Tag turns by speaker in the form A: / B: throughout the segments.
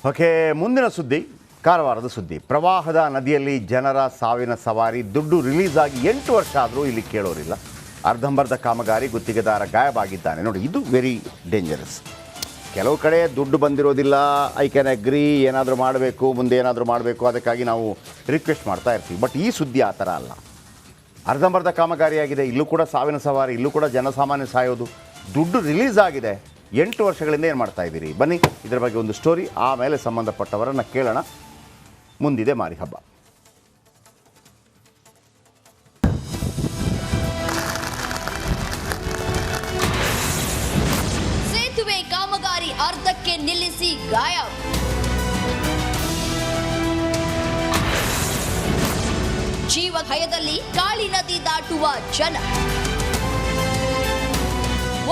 A: Okay, ಮುಂದಿನ ಸುದ್ದಿ ಕಾರವಾರದ ಸುದ್ದಿ. ಪ್ರವಾಹದ ನದಿಯಲ್ಲಿ ಜನರ ಸಾವಿನ ಸವಾರಿ. ದುಡ್ಡು ರಿಲೀಸ್ ಆಗಿ 8 ವರ್ಷ ಆದರೂ ಇಲ್ಲಿ ಕೇಳೋರಿಲ್ಲ. ಅರ್ಧಂಬರ್ಧ ಕಾಮಗಾರಿ, ಗುತ್ತಿಗೆದಾರ ಗಾಯಬಾಗಿದ್ದಾನೆ. ನೋಡಿ, ಇದು ವೆರಿ ಡೇಂಜರಸ್. ಕೆಲವು ಕಡೆ ದುಡ್ಡು ಬಂದಿರೋದಿಲ್ಲ, ಐ ಕ್ಯಾನ್ ಅಗ್ರಿ, ಏನಾದರೂ ಮಾಡಬೇಕು, ಮುಂದೆ ಏನಾದರೂ ಮಾಡಬೇಕು, ಅದಕ್ಕಾಗಿ ನಾವು ರಿಕ್ವೆಸ್ಟ್ ಮಾಡ್ತಾ ಇರ್ತೀವಿ. ಬಟ್ ಈ ಸುದ್ದಿ ಆ ಥರ ಅಲ್ಲ. ಅರ್ಧಂಬರ್ಧ ಕಾಮಗಾರಿಯಾಗಿದೆ, ಇಲ್ಲೂ ಕೂಡ ಸಾವಿನ ಸವಾರಿ, ಇಲ್ಲೂ ಕೂಡ ಜನಸಾಮಾನ್ಯ ಸಾಯೋದು. ದುಡ್ಡು ರಿಲೀಸ್ ಆಗಿದೆ, 8 ವರ್ಷಗಳಿಂದ ಏನು ಮಾಡ್ತಾ ಇದ್ದೀರಿ? ಬನ್ನಿ ಇದರ ಬಗ್ಗೆ ಒಂದು ಸ್ಟೋರಿ, ಆಮೇಲೆ ಸಂಬಂಧಪಟ್ಟವರನ್ನು ಕೇಳೋಣ. ಮುಂದಿದೆ ಮಾರಿ ಹಬ್ಬ.
B: ಸೇತುವೆ ಕಾಮಗಾರಿ ಅರ್ಧಕ್ಕೆ ನಿಲ್ಲಿಸಿ ಗಾಯಬ್. ಜೀವ ಭಯದಲ್ಲಿ ಕಾಳಿ ನದಿ ದಾಟುವ ಜನ.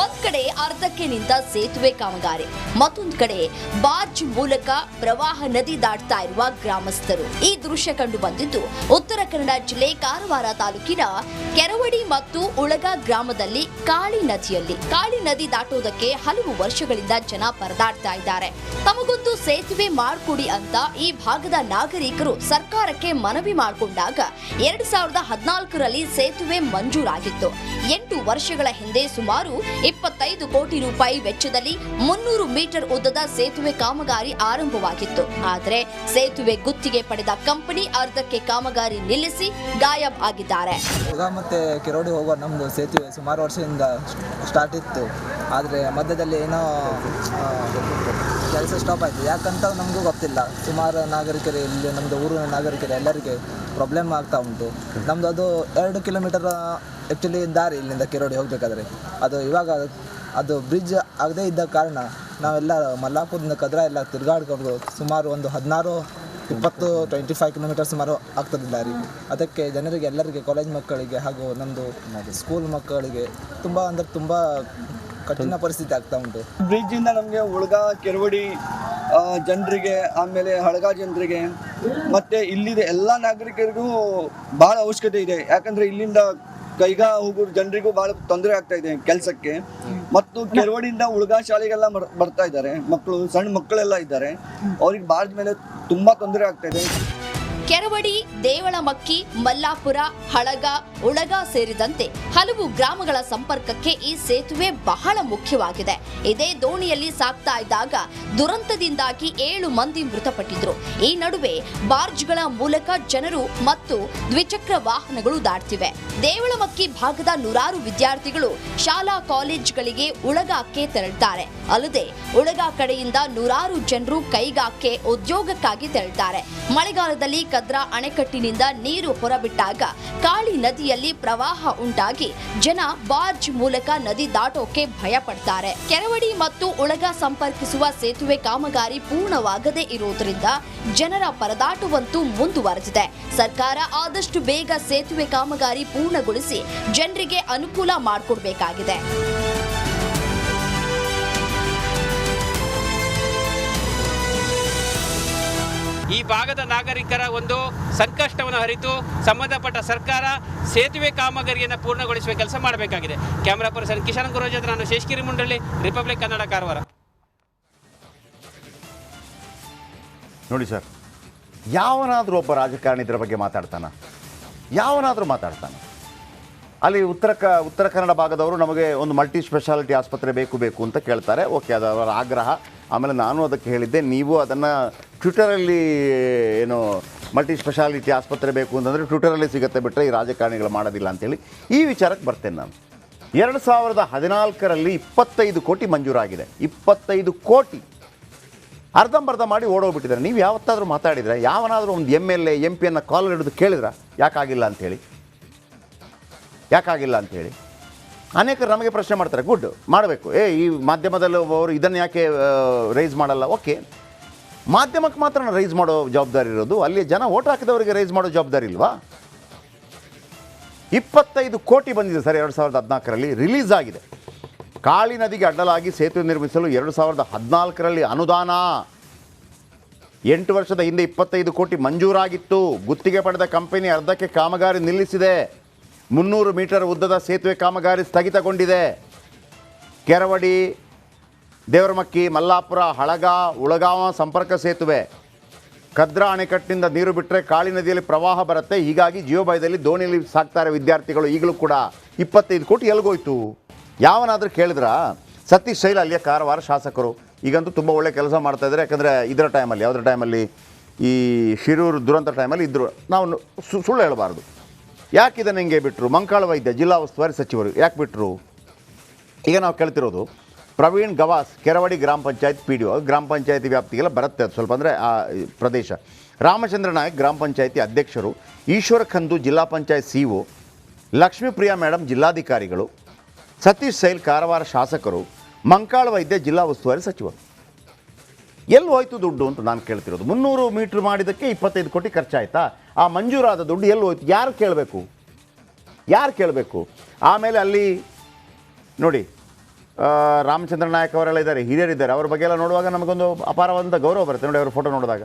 B: ಒಂದ್ ಕಡೆ ಅರ್ಧಕ್ಕೆ ನಿಂತ ಸೇತುವೆ ಕಾಮಗಾರಿ, ಮತ್ತೊಂದು ಕಡೆ ಬಾರ್ಜ್ ಮೂಲಕ ಪ್ರವಾಹ ನದಿ ದಾಟ್ತಾ ಇರುವ ಗ್ರಾಮಸ್ಥರು. ಈ ದೃಶ್ಯ ಕಂಡು ಬಂದಿದ್ದು ಉತ್ತರ ಕನ್ನಡ ಜಿಲ್ಲೆ ಕಾರವಾರ ತಾಲೂಕಿನ ಕೆರವಡಿ ಮತ್ತು ಉಳಗ ಗ್ರಾಮದಲ್ಲಿ. ಕಾಳಿ ನದಿ ದಾಟೋದಕ್ಕೆ ಹಲವು ವರ್ಷಗಳಿಂದ ಜನ ಪರದಾಡ್ತಾ ಇದ್ದಾರೆ. ತಮಗೊಂದು ಸೇತುವೆ ಮಾಡಿಕೊಡಿ ಅಂತ ಈ ಭಾಗದ ನಾಗರಿಕರು ಸರ್ಕಾರಕ್ಕೆ ಮನವಿ ಮಾಡಿಕೊಂಡಾಗ 2014ರಲ್ಲಿ ಸೇತುವೆ ಮಂಜೂರಾಗಿತ್ತು. 8 ವರ್ಷಗಳ ಹಿಂದೆ ಸುಮಾರು 25 ಕೋಟಿ ರೂಪಾಯಿ ವೆಚ್ಚದಲ್ಲಿ 300 ಮೀಟರ್ ಉದ್ದದ ಸೇತುವೆ ಕಾಮಗಾರಿ ಆರಂಭವಾಗಿತ್ತು. ಆದರೆ ಸೇತುವೆ ಗುತ್ತಿಗೆ ಪಡೆದ ಕಂಪನಿ ಅರ್ಧಕ್ಕೆ ಕಾಮಗಾರಿ ನಿಲ್ಲಿಸಿ ಗಾಯಬ್ ಆಗಿದ್ದಾರೆ.
C: ಮತ್ತೆ ಕೆರೋಡಿ ಹೋಗುವ ನಮ್ಮದು ಸೇತುವೆ ಸುಮಾರು ವರ್ಷದಿಂದ ಸ್ಟಾರ್ಟ್ ಇತ್ತು. ಆದರೆ ಮಧ್ಯದಲ್ಲಿ ಏನೋ ಕೆಲಸ ಸ್ಟಾಪ್ ಆಯಿತು. ಯಾಕಂತ ನಮಗೂ ಗೊತ್ತಿಲ್ಲ. ಸುಮಾರು ನಾಗರಿಕರು, ಇಲ್ಲಿ ನಮ್ಮದು ಊರಿನ ನಾಗರಿಕರು ಎಲ್ಲರಿಗೆ ಪ್ರಾಬ್ಲಮ್ ಆಗ್ತಾ ಉಂಟು. ನಮ್ಮದು ಅದು 2 ಕಿಲೋಮೀಟರ್ ಆ್ಯಕ್ಚುಲಿ ದಾರಿ ಇಲ್ಲಿಂದ ಕೆರೋಡಿ ಹೋಗಬೇಕಾದ್ರೆ. ಅದು ಇವಾಗ ಅದು ಬ್ರಿಡ್ಜ್ ಆಗದೇ ಇದ್ದ ಕಾರಣ ನಾವೆಲ್ಲ ಮಲ್ಲಾಪುರದಿಂದ ಕದ್ರಾ ಎಲ್ಲ ತಿರುಗಾಡ್ಕೊಂಡು ಸುಮಾರು ಒಂದು 25 ಕಿಲೋಮೀಟರ್ ಸುಮಾರು ಆಗ್ತದೆ ದಾರಿ. ಅದಕ್ಕೆ ಜನರಿಗೆ ಎಲ್ಲರಿಗೆ, ಕಾಲೇಜ್ ಮಕ್ಕಳಿಗೆ ಹಾಗೂ ನಮ್ಮದು ಸ್ಕೂಲ್ ಮಕ್ಕಳಿಗೆ ತುಂಬ ಕಠಿಣ ಪರಿಸ್ಥಿತಿ ಆಗ್ತಾ ಉಂಟು.
D: ಬ್ರಿಡ್ಜಿಂದ ನಮಗೆ ಉಳ್ಗ ಕೆರವಡಿ ಜನರಿಗೆ, ಆಮೇಲೆ ಹಳಗ ಜನರಿಗೆ ಮತ್ತು ಇಲ್ಲಿದೆ ಎಲ್ಲ ನಾಗರಿಕರಿಗೂ ಭಾಳ ಅವಶ್ಯಕತೆ ಇದೆ. ಯಾಕಂದರೆ ಇಲ್ಲಿಂದ ಕೈಗಾ ಹೋಗೋ ಜನರಿಗೂ ಭಾಳ ತೊಂದರೆ ಆಗ್ತಾ ಇದೆ ಕೆಲಸಕ್ಕೆ. ಮತ್ತು ಕೆರವಡಿಯಿಂದ ಉಳ್ಗ ಶಾಲೆಗೆಲ್ಲ ಬರ್ತಾ ಇದ್ದಾರೆ ಮಕ್ಕಳು, ಸಣ್ಣ ಮಕ್ಕಳೆಲ್ಲ ಇದ್ದಾರೆ. ಅವ್ರಿಗೆ ಬಾರ್ದ ಮೇಲೆ ತುಂಬ ತೊಂದರೆ ಆಗ್ತಾ ಇದೆ.
B: ಕೆರವಡಿ, ದೇವಳಮಕ್ಕಿ, ಮಲ್ಲಾಪುರ, ಹಳಗ, ಉಳಗ ಸೇರಿದಂತೆ ಹಲವು ಗ್ರಾಮಗಳ ಸಂಪರ್ಕಕ್ಕೆ ಈ ಸೇತುವೆ ಬಹಳ ಮುಖ್ಯವಾಗಿದೆ. ಇದೇ ದೋಣಿಯಲ್ಲಿ ಸಾಗ್ತಾ ಇದ್ದಾಗ ದುರಂತದಿಂದಾಗಿ 7 ಮಂದಿ ಮೃತಪಟ್ಟಿದ್ರು. ಈ ನಡುವೆ ಬಾರ್ಜ್ಗಳ ಮೂಲಕ ಜನರು ಮತ್ತು ದ್ವಿಚಕ್ರ ವಾಹನಗಳು ದಾಟ್ತಿವೆ. ದೇವಳಮಕ್ಕಿ ಭಾಗದ ನೂರಾರು ವಿದ್ಯಾರ್ಥಿಗಳು ಶಾಲಾ ಕಾಲೇಜುಗಳಿಗೆ ಉಳಗಕ್ಕೆ ತೆರಳುತ್ತಾರೆ. ಅಲ್ಲದೆ ಉಳಗ ಕಡೆಯಿಂದ ನೂರಾರು ಜನರು ಕೈಗಾಕ್ಕೆ ಉದ್ಯೋಗಕ್ಕಾಗಿ ತೆರಳುತ್ತಾರೆ. ಮಳೆಗಾಲದಲ್ಲಿ ಕದ್ರಾ ಅಣೆಕಟ್ಟಿನಿಂದ ನೀರು ಹೊರಬಿಟ್ಟಾಗ ಕಾಳಿ ನದಿಯಲ್ಲಿ ಪ್ರವಾಹ ಉಂಟಾಗಿ ಜನ ಬಾರ್ಜ್ ಮೂಲಕ ನದಿ ದಾಟೋಕೆ ಭಯ ಪಡ್ತಾರೆ. ಕೆರವಡಿ ಮತ್ತು ಉಳಗ ಸಂಪರ್ಕಿಸುವ ಸೇತುವೆ ಕಾಮಗಾರಿ ಪೂರ್ಣವಾಗದೇ ಇರುವುದರಿಂದ ಜನರ ಪರದಾಟವಂತೂ ಮುಂದುವರೆದಿದೆ. ಸರ್ಕಾರ ಆದಷ್ಟು ಬೇಗ ಸೇತುವೆ ಕಾಮಗಾರಿ ಪೂರ್ಣಗೊಳಿಸಿ ಜನರಿಗೆ ಅನುಕೂಲ ಮಾಡಿಕೊಡ್ಬೇಕಾಗಿದೆ.
E: ಈ ಭಾಗದ ನಾಗರಿಕರ ಒಂದು ಸಂಕಷ್ಟವನ್ನು ಅರಿತು ಸಂಬಂಧಪಟ್ಟ ಸರ್ಕಾರ ಸೇತುವೆ ಕಾಮಗಾರಿಯನ್ನು ಪೂರ್ಣಗೊಳಿಸುವ ಕೆಲಸ ಮಾಡಬೇಕಾಗಿದೆ. ಕ್ಯಾಮರಾ ಪರ್ಸನ್ ಕಿಶನ್ ಗುರು ಜೊತೆ ನಾನು ಶೇಷಗಿರಿ ಮುಂಡಳ್ಳಿ, ರಿಪಬ್ಲಿಕ್ ಕನ್ನಡ, ಕಾರವಾರ.
A: ನೋಡಿ ಸರ್, ಯಾವನಾದರೂ ಒಬ್ಬ ರಾಜಕಾರಣಿ ಇದರ ಬಗ್ಗೆ ಮಾತಾಡ್ತಾನೆ? ಅಲ್ಲಿ ಉತ್ತರ ಕನ್ನಡ ಭಾಗದವರು ನಮಗೆ ಒಂದು ಮಲ್ಟಿ ಸ್ಪೆಷಾಲಿಟಿ ಆಸ್ಪತ್ರೆ ಬೇಕು ಅಂತ ಕೇಳ್ತಾರೆ. ಓಕೆ, ಅದು ಅವರ ಆಗ್ರಹ. ಆಮೇಲೆ ನಾನು ಅದಕ್ಕೆ ಹೇಳಿದ್ದೆ, ನೀವು ಅದನ್ನು ಟ್ವಿಟರಲ್ಲಿ ಏನು ಮಲ್ಟಿ ಸ್ಪೆಷಾಲಿಟಿ ಆಸ್ಪತ್ರೆ ಬೇಕು ಅಂತಂದರೆ ಟ್ವಿಟರಲ್ಲಿ ಸಿಗುತ್ತೆ, ಬಿಟ್ಟರೆ ಈ ರಾಜಕಾರಣಿಗಳು ಮಾಡೋದಿಲ್ಲ ಅಂತೇಳಿ. ಈ ವಿಚಾರಕ್ಕೆ ಬರ್ತೇನೆ ನಾನು. 2014ರಲ್ಲಿ 25 ಕೋಟಿ ಮಂಜೂರಾಗಿದೆ. 25 ಕೋಟಿ ಅರ್ಧಂಬರ್ಧ ಮಾಡಿ ಓಡೋಗ್ಬಿಟ್ಟಿದ್ದಾರೆ. ನೀವು ಯಾವತ್ತಾದರೂ ಮಾತಾಡಿದರೆ, ಯಾವನಾದರೂ ಒಂದು MLA MP ಕಾಲ್ ಹಿಡಿದು ಕೇಳಿದ್ರೆ ಯಾಕಾಗಿಲ್ಲ ಅಂಥೇಳಿ ಅನೇಕರು ನಮಗೆ ಪ್ರಶ್ನೆ ಮಾಡ್ತಾರೆ. ಗುಡ್, ಮಾಡಬೇಕು. ಈ ಮಾಧ್ಯಮದಲ್ಲಿ ಅವರು ಇದನ್ನು ಯಾಕೆ ರೈಸ್ ಮಾಡಲ್ಲ? ಓಕೆ, ಮಾಧ್ಯಮಕ್ಕೆ ಮಾತ್ರ ರೈಸ್ ಮಾಡೋ ಜವಾಬ್ದಾರಿ ಇರೋದು, ಅಲ್ಲಿ ಜನ ಓಟ್ ಹಾಕಿದವರಿಗೆ ರೈಸ್ ಮಾಡೋ ಜವಾಬ್ದಾರಿ ಇಲ್ವಾ? 25 ಕೋಟಿ ಬಂದಿದೆ ಸರ್ 2014ರಲ್ಲಿ ರಿಲೀಸ್ ಆಗಿದೆ. ಕಾಳಿ ನದಿಗೆ ಅಡ್ಡಲಾಗಿ ಸೇತುವೆ ನಿರ್ಮಿಸಲು 2014ರಲ್ಲಿ ಅನುದಾನ. 8 ವರ್ಷದ ಹಿಂದೆ 25 ಕೋಟಿ ಮಂಜೂರಾಗಿತ್ತು. ಗುತ್ತಿಗೆ ಪಡೆದ ಕಂಪನಿ ಅರ್ಧಕ್ಕೆ ಕಾಮಗಾರಿ ನಿಲ್ಲಿಸಿದೆ. 300 ಮೀಟರ್ ಉದ್ದದ ಸೇತುವೆ ಕಾಮಗಾರಿ ಸ್ಥಗಿತಗೊಂಡಿದೆ. ಕೆರವಡಿ, ದೇವರಮಕ್ಕಿ, ಮಲ್ಲಾಪುರ, ಹಳಗ, ಉಳಗಾವ ಸಂಪರ್ಕ ಸೇತುವೆ. ಕದ್ರಾ ಅಣೆಕಟ್ಟಿನಿಂದ ನೀರು ಬಿಟ್ಟರೆ ಕಾಳಿ ನದಿಯಲ್ಲಿ ಪ್ರವಾಹ ಬರುತ್ತೆ. ಹೀಗಾಗಿ ಜೀವಭಯದಲ್ಲಿ ದೋಣಿಯಲ್ಲಿ ಸಾಕ್ತಾರೆ ವಿದ್ಯಾರ್ಥಿಗಳು. ಈಗಲೂ ಕೂಡ 25 ಕೋಟಿ ಎಲ್ಗೋಯ್ತು. ಯಾವನಾದರೂ ಕೇಳಿದ್ರಾ? ಸತೀಶ್ ಶೈಲ್ ಅಲ್ಲಿಯ ಕಾರವಾರ ಶಾಸಕರು ಈಗಂತೂ ತುಂಬ ಒಳ್ಳೆ ಕೆಲಸ ಮಾಡ್ತಾಯಿದ್ದಾರೆ. ಯಾಕಂದರೆ ಇದರ ಟೈಮಲ್ಲಿ, ಯಾವುದರ ಟೈಮಲ್ಲಿ, ಈ ಶಿರೂರು ದುರಂತ ಟೈಮಲ್ಲಿ ಇದ್ದರು. ನಾವು ಸುಳ್ಳು ಹೇಳಬಾರ್ದು. ಯಾಕೆ ಇದನ್ನು ಹಿಂಗೆ ಬಿಟ್ಟರು? ಮಂಕಾಳ ವೈದ್ಯ ಜಿಲ್ಲಾ ಉಸ್ತುವಾರಿ ಸಚಿವರು ಯಾಕೆ ಬಿಟ್ಟರು? ಈಗ ನಾವು ಕೇಳ್ತಿರೋದು ಪ್ರವೀಣ್ ಗವಾಸ್, ಕೆರವಡಿ ಗ್ರಾಮ ಪಂಚಾಯತ್ PDO, ಗ್ರಾಮ ಪಂಚಾಯತಿ ವ್ಯಾಪ್ತಿಗೆಲ್ಲ ಬರುತ್ತೆ ಅದು ಸ್ವಲ್ಪ, ಅಂದರೆ ಆ ಪ್ರದೇಶ. ರಾಮಚಂದ್ರ ನಾಯಕ್ ಗ್ರಾಮ ಪಂಚಾಯತಿ ಅಧ್ಯಕ್ಷರು, ಈಶ್ವರ ಖಂದು ಜಿಲ್ಲಾ ಪಂಚಾಯತ್ CO, ಲಕ್ಷ್ಮೀಪ್ರಿಯಾ ಮೇಡಮ್ ಜಿಲ್ಲಾಧಿಕಾರಿಗಳು, ಸತೀಶ್ ಶೈಲ್ ಕಾರವಾರ ಶಾಸಕರು, ಮಂಕಾಳ ವೈದ್ಯ ಜಿಲ್ಲಾ ಉಸ್ತುವಾರಿ ಸಚಿವರು. ಎಲ್ಲಿ ಹೋಯ್ತು ದುಡ್ಡು ಅಂತ ನಾನು ಕೇಳ್ತಿರೋದು. 300 ಮೀಟ್ರ್ ಮಾಡಿದ್ದಕ್ಕೆ 25 ಕೋಟಿ ಖರ್ಚಾಯ್ತಾ? ಆ ಮಂಜೂರಾದ ದುಡ್ಡು ಎಲ್ಲಿ ಹೋಯ್ತು? ಯಾರು ಕೇಳಬೇಕು? ಆಮೇಲೆ ಅಲ್ಲಿ ನೋಡಿ, ರಾಮಚಂದ್ರ ನಾಯಕ್ ಅವರೆಲ್ಲ ಇದ್ದಾರೆ, ಹಿರಿಯರಿದ್ದಾರೆ. ಅವ್ರ ಬಗ್ಗೆ ಎಲ್ಲ ನೋಡುವಾಗ ನಮಗೊಂದು ಅಪಾರವಾದ ಗೌರವ ಬರುತ್ತೆ ನೋಡಿ. ಅವ್ರ ಫೋಟೋ ನೋಡಿದಾಗ,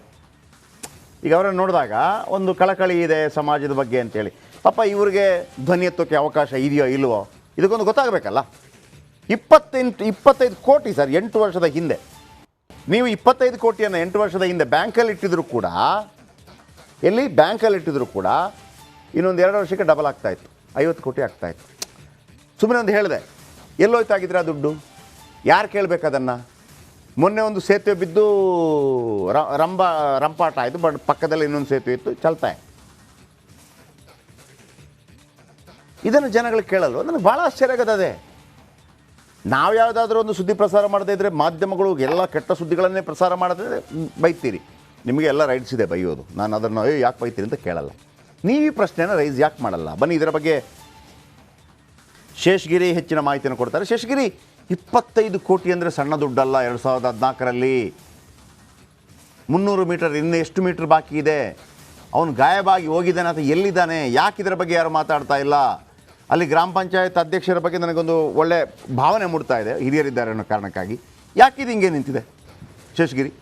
A: ಈಗ ಅವರನ್ನು ನೋಡಿದಾಗ ಒಂದು ಕಳಕಳಿ ಇದೆ ಸಮಾಜದ ಬಗ್ಗೆ ಅಂತೇಳಿ. ಪಾಪ ಇವ್ರಿಗೆ ಧ್ವನಿ ಎತ್ತೋಕ್ಕೆ ಅವಕಾಶ ಇದೆಯೋ ಇಲ್ವೋ ಇದಕ್ಕೊಂದು ಗೊತ್ತಾಗಬೇಕಲ್ಲ. 25 ಕೋಟಿ ಸರ್, 8 ವರ್ಷದ ಹಿಂದೆ. ನೀವು 25 ಕೋಟಿಯನ್ನು 8 ವರ್ಷದ ಹಿಂದೆ ಬ್ಯಾಂಕಲ್ಲಿ ಇಟ್ಟಿದ್ರು ಕೂಡ, ಎಲ್ಲಿ ಬ್ಯಾಂಕಲ್ಲಿ ಇಟ್ಟಿದ್ರು ಕೂಡ ಇನ್ನೊಂದು 2 ವರ್ಷಕ್ಕೆ ಡಬಲ್ ಆಗ್ತಾಯಿತ್ತು, 50 ಕೋಟಿ ಆಗ್ತಾಯಿತ್ತು. ಸುಮ್ಮನೆ ಒಂದು ಹೇಳಿದೆ, ಎಲ್ಲೋಯ್ತಾಗಿದ್ರೆ ಆ ದುಡ್ಡು? ಯಾರು ಕೇಳಬೇಕು ಅದನ್ನು? ಮೊನ್ನೆ ಒಂದು ಸೇತುವೆ ಬಿದ್ದು ರಂಪಾಟ ಆಯಿತು, ಬಟ್ ಪಕ್ಕದಲ್ಲಿ ಇನ್ನೊಂದು ಸೇತುವೆ ಇತ್ತು, ಚಲ್ತಾ. ಇದನ್ನು ಜನಗಳು ಕೇಳಲ್ವ? ನನಗೆ ಭಾಳ ಆಶ್ಚರ್ಯ ಆಗದೆ. ನಾವು ಯಾವುದಾದ್ರೂ ಒಂದು ಸುದ್ದಿ ಪ್ರಸಾರ ಮಾಡದೇ ಇದ್ದರೆ, ಮಾಧ್ಯಮಗಳು ಎಲ್ಲ ಕೆಟ್ಟ ಸುದ್ದಿಗಳನ್ನೇ ಪ್ರಸಾರ ಮಾಡಿದ್ರೆ ಬೈತೀರಿ. ನಿಮಗೆ ಎಲ್ಲ ರೈಟ್ಸ್ ಇದೆ ಬೈಯೋದು. ನಾನು ಅದನ್ನು ಯಾಕೆ ಬೈತೀರಿ ಅಂತ ಕೇಳಲ್ಲ. ನೀವು ಈ ಪ್ರಶ್ನೆನ ರೈಸ್ ಯಾಕೆ ಮಾಡಲ್ಲ? ಬನ್ನಿ, ಇದರ ಬಗ್ಗೆ ಶೇಷಗಿರಿ ಹೆಚ್ಚಿನ ಮಾಹಿತಿಯನ್ನು ಕೊಡ್ತಾರೆ. ಶೇಷಗಿರಿ, 25 ಕೋಟಿ ಅಂದರೆ ಸಣ್ಣ ದುಡ್ಡಲ್ಲ. 2014ರಲ್ಲಿ 300 ಮೀಟರ್, ಇನ್ನು ಎಷ್ಟು ಮೀಟ್ರ್ ಬಾಕಿ ಇದೆ? ಅವನು ಗಾಯಬಾಗಿ ಹೋಗಿದ್ದಾನೆ ಅಥವಾ ಎಲ್ಲಿದ್ದಾನೆ? ಯಾಕೆ ಇದರ ಬಗ್ಗೆ ಯಾರು ಮಾತಾಡ್ತಾ ಇಲ್ಲ? ಅಲ್ಲಿ ಗ್ರಾಮ ಪಂಚಾಯತ್ ಅಧ್ಯಕ್ಷರ ಬಗ್ಗೆ ನನಗೊಂದು ಒಳ್ಳೆ ಭಾವನೆ ಮೂಡ್ತಾ ಇದೆ, ಹಿರಿಯರಿದ್ದಾರೆ ಅನ್ನೋ ಕಾರಣಕ್ಕಾಗಿ. ಯಾಕಿದು ಹಿಂಗೆ ನಿಂತಿದೆ ಶೇಷಗಿರಿ?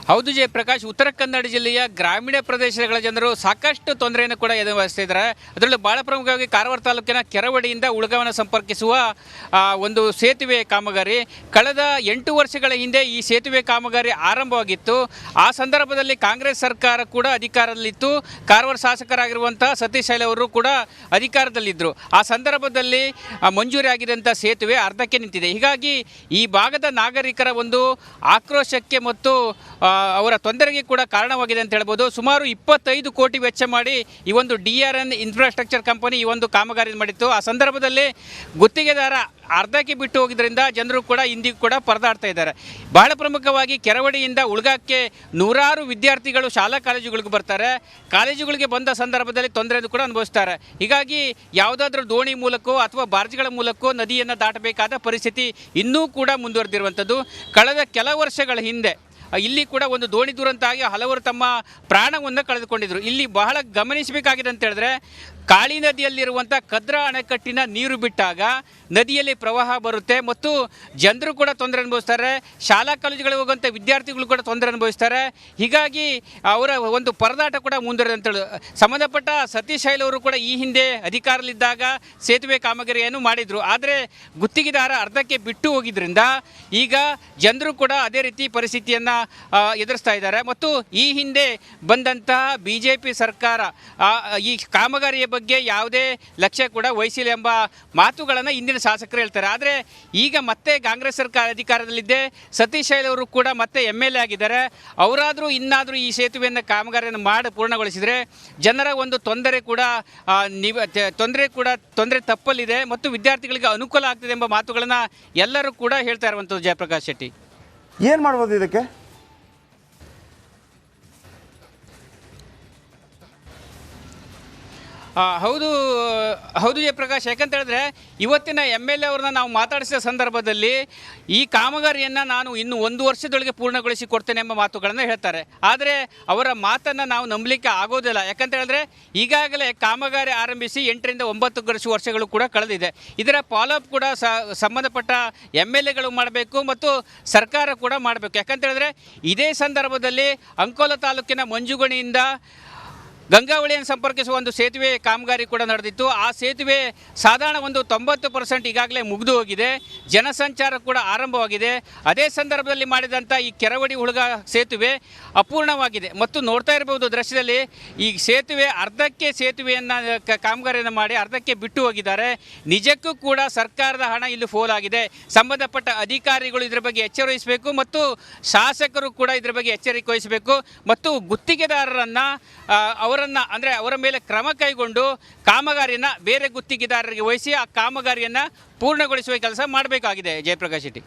E: ಹೌದು ಜಯಪ್ರಕಾಶ್, ಉತ್ತರ ಕನ್ನಡ ಜಿಲ್ಲೆಯ ಗ್ರಾಮೀಣ ಪ್ರದೇಶಗಳ ಜನರು ಸಾಕಷ್ಟು ತೊಂದರೆಯನ್ನು ಕೂಡ ಎದುರಿಸ್ತಿದ್ದಾರೆ. ಅದರಲ್ಲೂ ಭಾಳ ಪ್ರಮುಖವಾಗಿ ಕಾರವಾರ ತಾಲೂಕಿನ ಕೆರವಡಿಯಿಂದ ಉಳಗಾವನ ಸಂಪರ್ಕಿಸುವ ಒಂದು ಸೇತುವೆ ಕಾಮಗಾರಿ ಕಳೆದ 8 ವರ್ಷಗಳ ಹಿಂದೆ ಈ ಸೇತುವೆ ಕಾಮಗಾರಿ ಆರಂಭವಾಗಿತ್ತು. ಆ ಸಂದರ್ಭದಲ್ಲಿ ಕಾಂಗ್ರೆಸ್ ಸರ್ಕಾರ ಕೂಡ ಅಧಿಕಾರದಲ್ಲಿತ್ತು. ಕಾರವಾರ ಶಾಸಕರಾಗಿರುವಂಥ ಸತೀಶ್ ಶೈಲ್ ಅವರು ಕೂಡ ಅಧಿಕಾರದಲ್ಲಿದ್ದರು. ಆ ಸಂದರ್ಭದಲ್ಲಿ ಮಂಜೂರಿ ಆಗಿದ್ದಂಥ ಸೇತುವೆ ಅರ್ಧಕ್ಕೆ ನಿಂತಿದೆ. ಹೀಗಾಗಿ ಈ ಭಾಗದ ನಾಗರಿಕರ ಒಂದು ಆಕ್ರೋಶಕ್ಕೆ ಮತ್ತು ಅವರ ತೊಂದರೆಗೆ ಕೂಡ ಕಾರಣವಾಗಿದೆ ಅಂತ ಹೇಳ್ಬೋದು. ಸುಮಾರು 25 ಕೋಟಿ ವೆಚ್ಚ ಮಾಡಿ ಈ ಒಂದು DRN ಇನ್ಫ್ರಾಸ್ಟ್ರಕ್ಚರ್ ಕಂಪನಿ ಈ ಒಂದು ಕಾಮಗಾರಿ ಮಾಡಿತ್ತು. ಆ ಸಂದರ್ಭದಲ್ಲಿ ಗುತ್ತಿಗೆದಾರ ಅರ್ಧಕ್ಕೆ ಬಿಟ್ಟು ಹೋಗಿದ್ದರಿಂದ ಜನರು ಕೂಡ ಇಂದಿಗೂ ಕೂಡ ಪರದಾಡ್ತಾ ಇದ್ದಾರೆ. ಬಹಳ ಪ್ರಮುಖವಾಗಿ ಕೆರವಡಿಯಿಂದ ಉಳ್ಗಾಕ್ಕೆ ನೂರಾರು ವಿದ್ಯಾರ್ಥಿಗಳು ಶಾಲಾ ಕಾಲೇಜುಗಳಿಗೆ ಬರ್ತಾರೆ. ಕಾಲೇಜುಗಳಿಗೆ ಬಂದ ಸಂದರ್ಭದಲ್ಲಿ ತೊಂದರೆಯನ್ನು ಕೂಡ ಅನುಭವಿಸ್ತಾರೆ. ಹೀಗಾಗಿ ಯಾವುದಾದ್ರೂ ದೋಣಿ ಮೂಲಕವೋ ಅಥವಾ ಬಾರ್ಜ್ಗಳ ಮೂಲಕವೋ ನದಿಯನ್ನು ದಾಟಬೇಕಾದ ಪರಿಸ್ಥಿತಿ ಇನ್ನೂ ಕೂಡ ಮುಂದುವರೆದಿರುವಂಥದ್ದು. ಕಳೆದ ಕೆಲ ವರ್ಷಗಳ ಹಿಂದೆ ಇಲ್ಲಿ ಕೂಡ ಒಂದು ದೋಣಿ ದುರಂತ ಆಗಿ ಹಲವರು ತಮ್ಮ ಪ್ರಾಣವನ್ನು ಕಳೆದುಕೊಂಡಿದ್ದರು. ಇಲ್ಲಿ ಬಹಳ ಗಮನಿಸಬೇಕಾಗಿದೆ ಅಂತ ಹೇಳಿದ್ರೆ, ಕಾಳಿ ನದಿಯಲ್ಲಿರುವಂಥ ಕದ್ರಾ ಅಣೆಕಟ್ಟಿನ ನೀರು ಬಿಟ್ಟಾಗ ನದಿಯಲ್ಲಿ ಪ್ರವಾಹ ಬರುತ್ತೆ ಮತ್ತು ಜನರು ಕೂಡ ತೊಂದರೆ ಅನುಭವಿಸ್ತಾರೆ. ಶಾಲಾ ಕಾಲೇಜುಗಳಿಗೆ ಹೋಗುವಂಥ ವಿದ್ಯಾರ್ಥಿಗಳು ಕೂಡ ತೊಂದರೆ ಅನುಭವಿಸ್ತಾರೆ. ಹೀಗಾಗಿ ಅವರ ಒಂದು ಪರದಾಟ ಕೂಡ ಮುಂದುವರೆದ ಅಂತೇಳಿ ಸಂಬಂಧಪಟ್ಟ ಸತೀಶ್ ಶೈಲ್ ಅವರು ಕೂಡ ಈ ಹಿಂದೆ ಅಧಿಕಾರದಲ್ಲಿದ್ದಾಗ ಸೇತುವೆ ಕಾಮಗಾರಿಯನ್ನು ಮಾಡಿದರು. ಆದರೆ ಗುತ್ತಿಗೆದಾರ ಅರ್ಧಕ್ಕೆ ಬಿಟ್ಟು ಹೋಗಿದ್ದರಿಂದ ಈಗ ಜನರು ಕೂಡ ಅದೇ ರೀತಿ ಪರಿಸ್ಥಿತಿಯನ್ನು ಎದುರಿಸ್ತಾ ಇದ್ದಾರೆ. ಮತ್ತು ಈ ಹಿಂದೆ ಬಂದಂತಹ BJP ಸರ್ಕಾರ ಈ ಕಾಮಗಾರಿಯ ಬಗ್ಗೆ ಯಾವುದೇ ಲಕ್ಷ್ಯ ಕೂಡ ವಹಿಸಿಲ್ಲ ಎಂಬ ಮಾತುಗಳನ್ನು ಇಂದಿನ ಶಾಸಕರು ಹೇಳ್ತಾರೆ. ಆದರೆ ಈಗ ಮತ್ತೆ ಕಾಂಗ್ರೆಸ್ ಸರ್ಕಾರ ಅಧಿಕಾರದಲ್ಲಿದ್ದೆ. ಸತೀಶ್ ಶೈಲ್ ಅವರು ಕೂಡ ಮತ್ತೆ MLA ಆಗಿದ್ದಾರೆ. ಅವರಾದರೂ ಇನ್ನಾದರೂ ಈ ಸೇತುವೆಯನ್ನು ಕಾಮಗಾರಿಯನ್ನು ಮಾಡಿ ಪೂರ್ಣಗೊಳಿಸಿದರೆ ಜನರ ಒಂದು ತೊಂದರೆ ತಪ್ಪಲಿದೆ ಮತ್ತು ವಿದ್ಯಾರ್ಥಿಗಳಿಗೆ ಅನುಕೂಲ ಆಗ್ತದೆ ಎಂಬ ಮಾತುಗಳನ್ನು ಎಲ್ಲರೂ ಕೂಡ ಹೇಳ್ತಾ ಇರುವಂಥದ್ದು. ಜಯಪ್ರಕಾಶ್ ಶೆಟ್ಟಿ,
A: ಏನು ಮಾಡ್ಬೋದು ಇದಕ್ಕೆ?
E: ಹೌದು ಜಯಪ್ರಕಾಶ್, ಯಾಕಂತ ಹೇಳಿದ್ರೆ ಇವತ್ತಿನ MLA ಅವ್ರನ್ನ ನಾವು ಮಾತಾಡಿಸಿದ ಸಂದರ್ಭದಲ್ಲಿ ಈ ಕಾಮಗಾರಿಯನ್ನು ನಾನು ಇನ್ನು 1 ವರ್ಷದೊಳಗೆ ಪೂರ್ಣಗೊಳಿಸಿ ಕೊಡ್ತೇನೆ ಎಂಬ ಮಾತುಗಳನ್ನು ಹೇಳ್ತಾರೆ. ಆದರೆ ಅವರ ಮಾತನ್ನು ನಾವು ನಂಬಲಿಕ್ಕೆ ಆಗೋದಿಲ್ಲ. ಯಾಕಂತ ಹೇಳಿದ್ರೆ ಈಗಾಗಲೇ ಕಾಮಗಾರಿ ಆರಂಭಿಸಿ 8 ರಿಂದ 9 ವರ್ಷಗಳು ಕೂಡ ಕಳೆದಿದೆ. ಇದರ ಫಾಲೋಅಪ್ ಕೂಡ ಸಂಬಂಧಪಟ್ಟ MLAಗಳು ಮಾಡಬೇಕು ಮತ್ತು ಸರ್ಕಾರ ಕೂಡ ಮಾಡಬೇಕು. ಯಾಕಂತ ಹೇಳಿದ್ರೆ ಇದೇ ಸಂದರ್ಭದಲ್ಲಿ ಅಂಕೋಲ ತಾಲೂಕಿನ ಮಂಜುಗಣಿಯಿಂದ ಗಂಗಾವಳಿಯನ್ನು ಸಂಪರ್ಕಿಸುವ ಒಂದು ಸೇತುವೆ ಕಾಮಗಾರಿ ಕೂಡ ನಡೆದಿತ್ತು. ಆ ಸೇತುವೆ ಸಾಧಾರಣ ಒಂದು 90% ಈಗಾಗಲೇ ಮುಗಿದು ಹೋಗಿದೆ. ಜನಸಂಚಾರ ಕೂಡ ಆರಂಭವಾಗಿದೆ. ಅದೇ ಸಂದರ್ಭದಲ್ಲಿ ಮಾಡಿದಂಥ ಈ ಕೆರವಡಿ ಹುಳಗ ಸೇತುವೆ ಅಪೂರ್ಣವಾಗಿದೆ. ಮತ್ತು ನೋಡ್ತಾ ಇರಬಹುದು ದೃಶ್ಯದಲ್ಲಿ ಈ ಸೇತುವೆ ಅರ್ಧಕ್ಕೆ ಸೇತುವೆಯನ್ನು ಕಾಮಗಾರಿಯನ್ನು ಮಾಡಿ ಅರ್ಧಕ್ಕೆ ಬಿಟ್ಟು ಹೋಗಿದ್ದಾರೆ. ನಿಜಕ್ಕೂ ಕೂಡ ಸರ್ಕಾರದ ಹಣ ಇಲ್ಲಿ ಫೋಲಾಗಿದೆ. ಸಂಬಂಧಪಟ್ಟ ಅಧಿಕಾರಿಗಳು ಇದರ ಬಗ್ಗೆ ಎಚ್ಚರ ವಹಿಸಬೇಕು ಮತ್ತು ಶಾಸಕರು ಕೂಡ ಇದರ ಬಗ್ಗೆ ಎಚ್ಚರಿಕೆ ವಹಿಸಬೇಕು ಮತ್ತು ಗುತ್ತಿಗೆದಾರರನ್ನು ಅವರ ಮೇಲೆ ಕ್ರಮ ಕೈಗೊಂಡು ಕಾಮಗಾರಿಯನ್ನು ಬೇರೆ ಗುತ್ತಿಗೆದಾರರಿಗೆ ವಹಿಸಿ ಆ ಕಾಮಗಾರಿಯನ್ನು ಪೂರ್ಣಗೊಳಿಸುವ ಕೆಲಸ ಮಾಡಬೇಕಾಗಿದೆ. ಜಯಪ್ರಕಾಶ್ ಶೆಟ್ಟಿ.